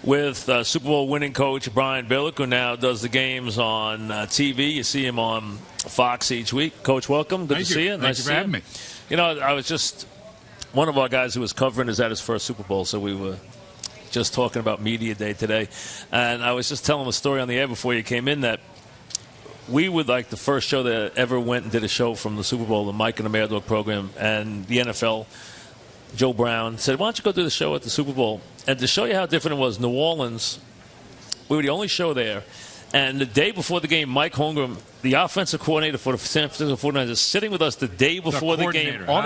with Super Bowl winning coach Brian Billick, who now does the games on TV. You see him on Fox each week. Coach, welcome. Good to see you. Nice to have me. You know, I was just one of our guys who was covering is at his first Super Bowl, so we were just talking about Media Day today. And I was just telling a story on the air before you came in that we would like the first show that ever went and did a show from the Super Bowl, the Mike and the Mad Dog program, and the NFL, Joe Brown, said, why don't you go do the show at the Super Bowl? And to show you how different it was, New Orleans, we were the only show there. And the day before the game, Mike Holmgren, the offensive coordinator for the San Francisco 49ers, is sitting with us the day before the game on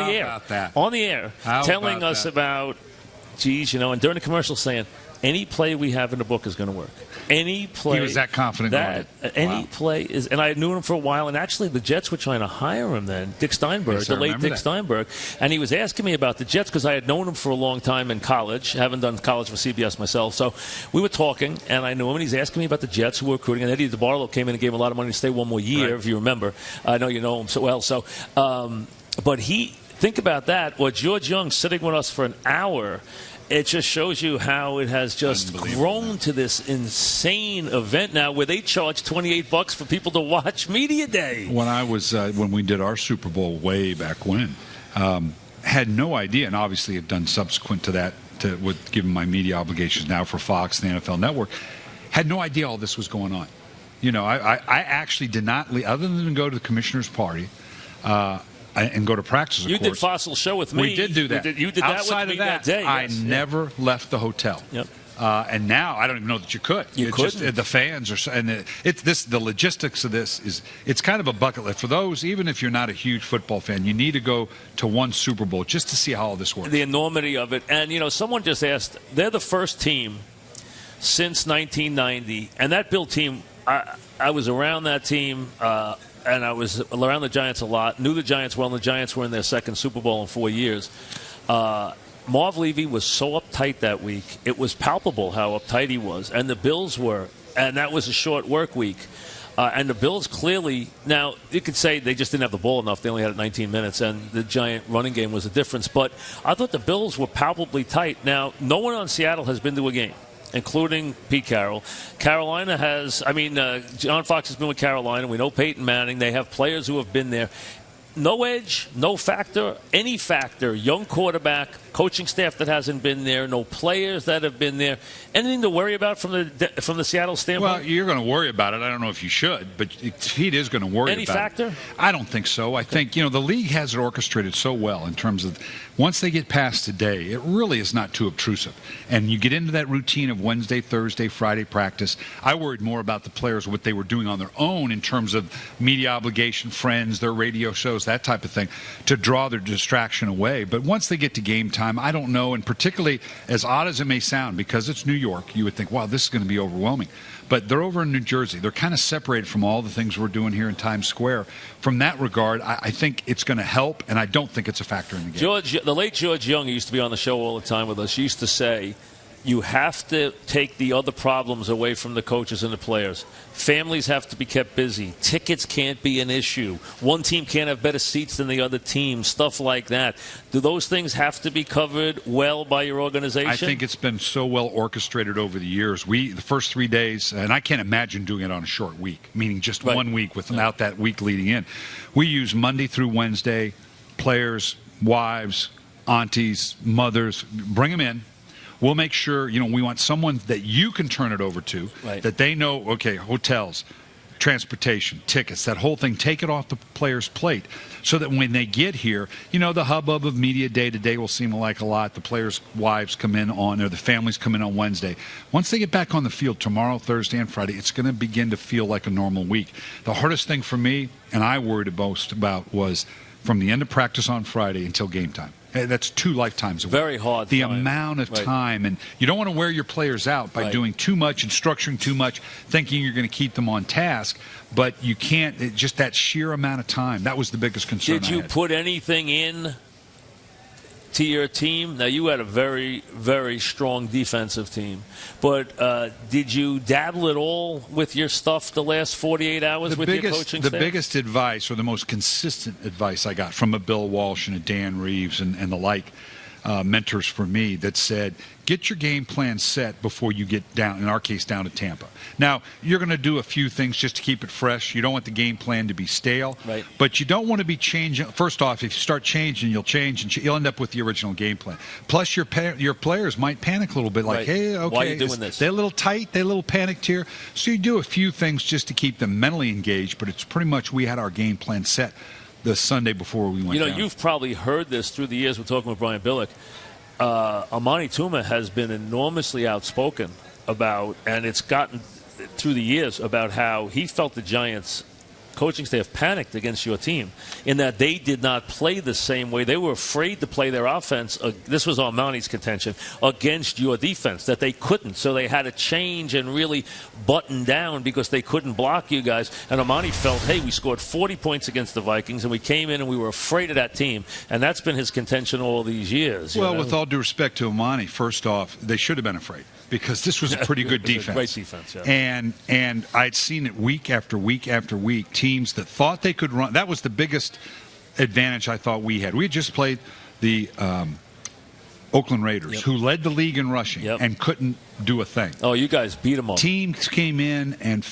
the air, telling us about, geez, you know, and during the commercial saying, any play we have in the book is going to work. Any play. He was that confident on it. Any play is, and I knew him for a while, and actually the Jets were trying to hire him then, Dick Steinberg, yes, the late Dick Steinberg, and he was asking me about the Jets because I had known him for a long time in college. I haven't done college for CBS myself, so we were talking, and I knew him, and he's asking me about the Jets who were recruiting, and Eddie DeBartolo came in and gave him a lot of money to stay one more year, if you remember. I know you know him so well. So, but think about that, or George Young sitting with us for an hour. It just shows you how it has just grown to this insane event now where they charge $28 for people to watch Media Day. When I was when we did our Super Bowl way back when, had no idea, and obviously have done subsequent to that, given my media obligations now for Fox and the NFL Network, had no idea all this was going on. You know, I actually did not leave, other than go to the commissioner's party. And go to practice, of course. You did Fossil Show with me. We did do that. You did Outside that with me of that day. I never left the hotel. Yep. And now I don't even know that you could. You couldn't. Just, the fans are, and the logistics of this it's kind of a bucket list for those. Even if you're not a huge football fan, you need to go to one Super Bowl just to see how all this works. The enormity of it, and you know, someone just asked. They're the first team since 1990, and that Bill team. I was around that team. And I was around the Giants a lot, knew the Giants well, and the Giants were in their second Super Bowl in 4 years. Marv Levy was so uptight that week. It was palpable how uptight he was, and the Bills were. And that was a short work week. And the Bills clearly, now you could say they just didn't have the ball enough. They only had it 19 minutes, and the Giant running game was the difference. But I thought the Bills were palpably tight. Now, no one on Seattle has been to a game, including Pete Carroll. Carolina has, John Fox has been with Carolina. We know Peyton Manning. They have players who have been there. No edge, no factor, any factor. Young quarterback, coaching staff that hasn't been there, no players that have been there. Anything to worry about from the Seattle standpoint? Well, you're going to worry about it. I don't know if you should, but Pete is going to worry about it. Any factor? I don't think so. I think, the league has it orchestrated so well in terms of once they get past today, it really is not too obtrusive. And you get into that routine of Wednesday, Thursday, Friday practice. I worried more about the players, what they were doing on their own in terms of media obligation, friends, their radio shows, that type of thing, to draw their distraction away. But once they get to game time, I don't know, and particularly as odd as it may sound, because it's New York, you would think, wow, this is going to be overwhelming. But they're over in New Jersey. They're kind of separated from all the things we're doing here in Times Square. From that regard, I think it's going to help, and I don't think it's a factor in the game. The late George Young, who used to be on the show all the time with us, used to say, you have to take the other problems away from the coaches and the players. Families have to be kept busy. Tickets can't be an issue. One team can't have better seats than the other team, stuff like that. Do those things have to be covered well by your organization? I think it's been so well orchestrated over the years. The first 3 days, and I can't imagine doing it on a short week, meaning just 1 week without that week leading in. We use Monday through Wednesday, players, wives, aunties, mothers, bring them in. We'll make sure, we want someone that you can turn it over to, that they know, okay, hotels, transportation, tickets, that whole thing, take it off the player's plate so that when they get here, the hubbub of media day to day will seem like a lot. The players' wives come in or the families come in on Wednesday. Once they get back on the field tomorrow, Thursday, and Friday, it's going to begin to feel like a normal week. The hardest thing for me, and I worried most about, was from the end of practice on Friday until game time. That's 2 lifetimes away. Very hard. The amount of time, and you don't want to wear your players out by doing too much and structuring too much, thinking you're going to keep them on task, but you can't. Just that sheer amount of time. That was the biggest concern. Did you put anything in to your team? Now, you had a very, very strong defensive team, but did you dabble at all with your stuff the last 48 hours with your coaching staff? The biggest advice, or the most consistent advice I got from a Bill Walsh and a Dan Reeves and the like, mentors for me, that said, get your game plan set before you get down, in our case, down to Tampa. Now, you're going to do a few things just to keep it fresh. You don't want the game plan to be stale, right, but you don't want to be changing. First off, if you start changing, you'll change, and you'll end up with the original game plan. Plus, your players might panic a little bit, like, right. hey, okay, why are you doing this? They're a little tight, they're a little panicked here. So you do a few things just to keep them mentally engaged, but it's pretty much we had our game plan set the Sunday before we went down. You've probably heard this through the years. We're talking with Brian Billick. Amani Tuma has been enormously outspoken about, and it's gotten through the years, about how he felt the Giants coaching staff panicked against your team in that they did not play the same way. They were afraid to play their offense. This was Armani's contention against your defense, that they couldn't. So they had to change and really button down because they couldn't block you guys. And Armani felt, hey, we scored 40 points against the Vikings, and we came in and we were afraid of that team. And that's been his contention all these years. Well, with all due respect to Armani, first off, they should have been afraid, because this was a pretty good defense. Great defense, yeah. And I'd seen it week after week after week. Teams that thought they could run. That was the biggest advantage I thought we had. We had just played the Oakland Raiders, who led the league in rushing and couldn't do a thing. Oh, you guys beat them all. Teams came in and,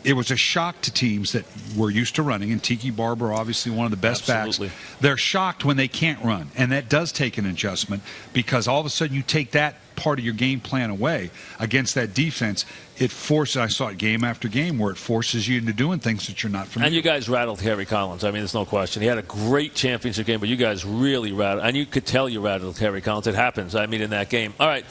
it was a shock to teams that were used to running, and Tiki Barber, obviously one of the best backs. They're shocked when they can't run, and that does take an adjustment, because all of a sudden you take that part of your game plan away against that defense. It forces, I saw it game after game, where it forces you into doing things that you're not familiar with. And you guys rattled Harry Collins. I mean, there's no question. He had a great championship game, but you guys really rattled, and you could tell you rattled Harry Collins. It happens, in that game. All right.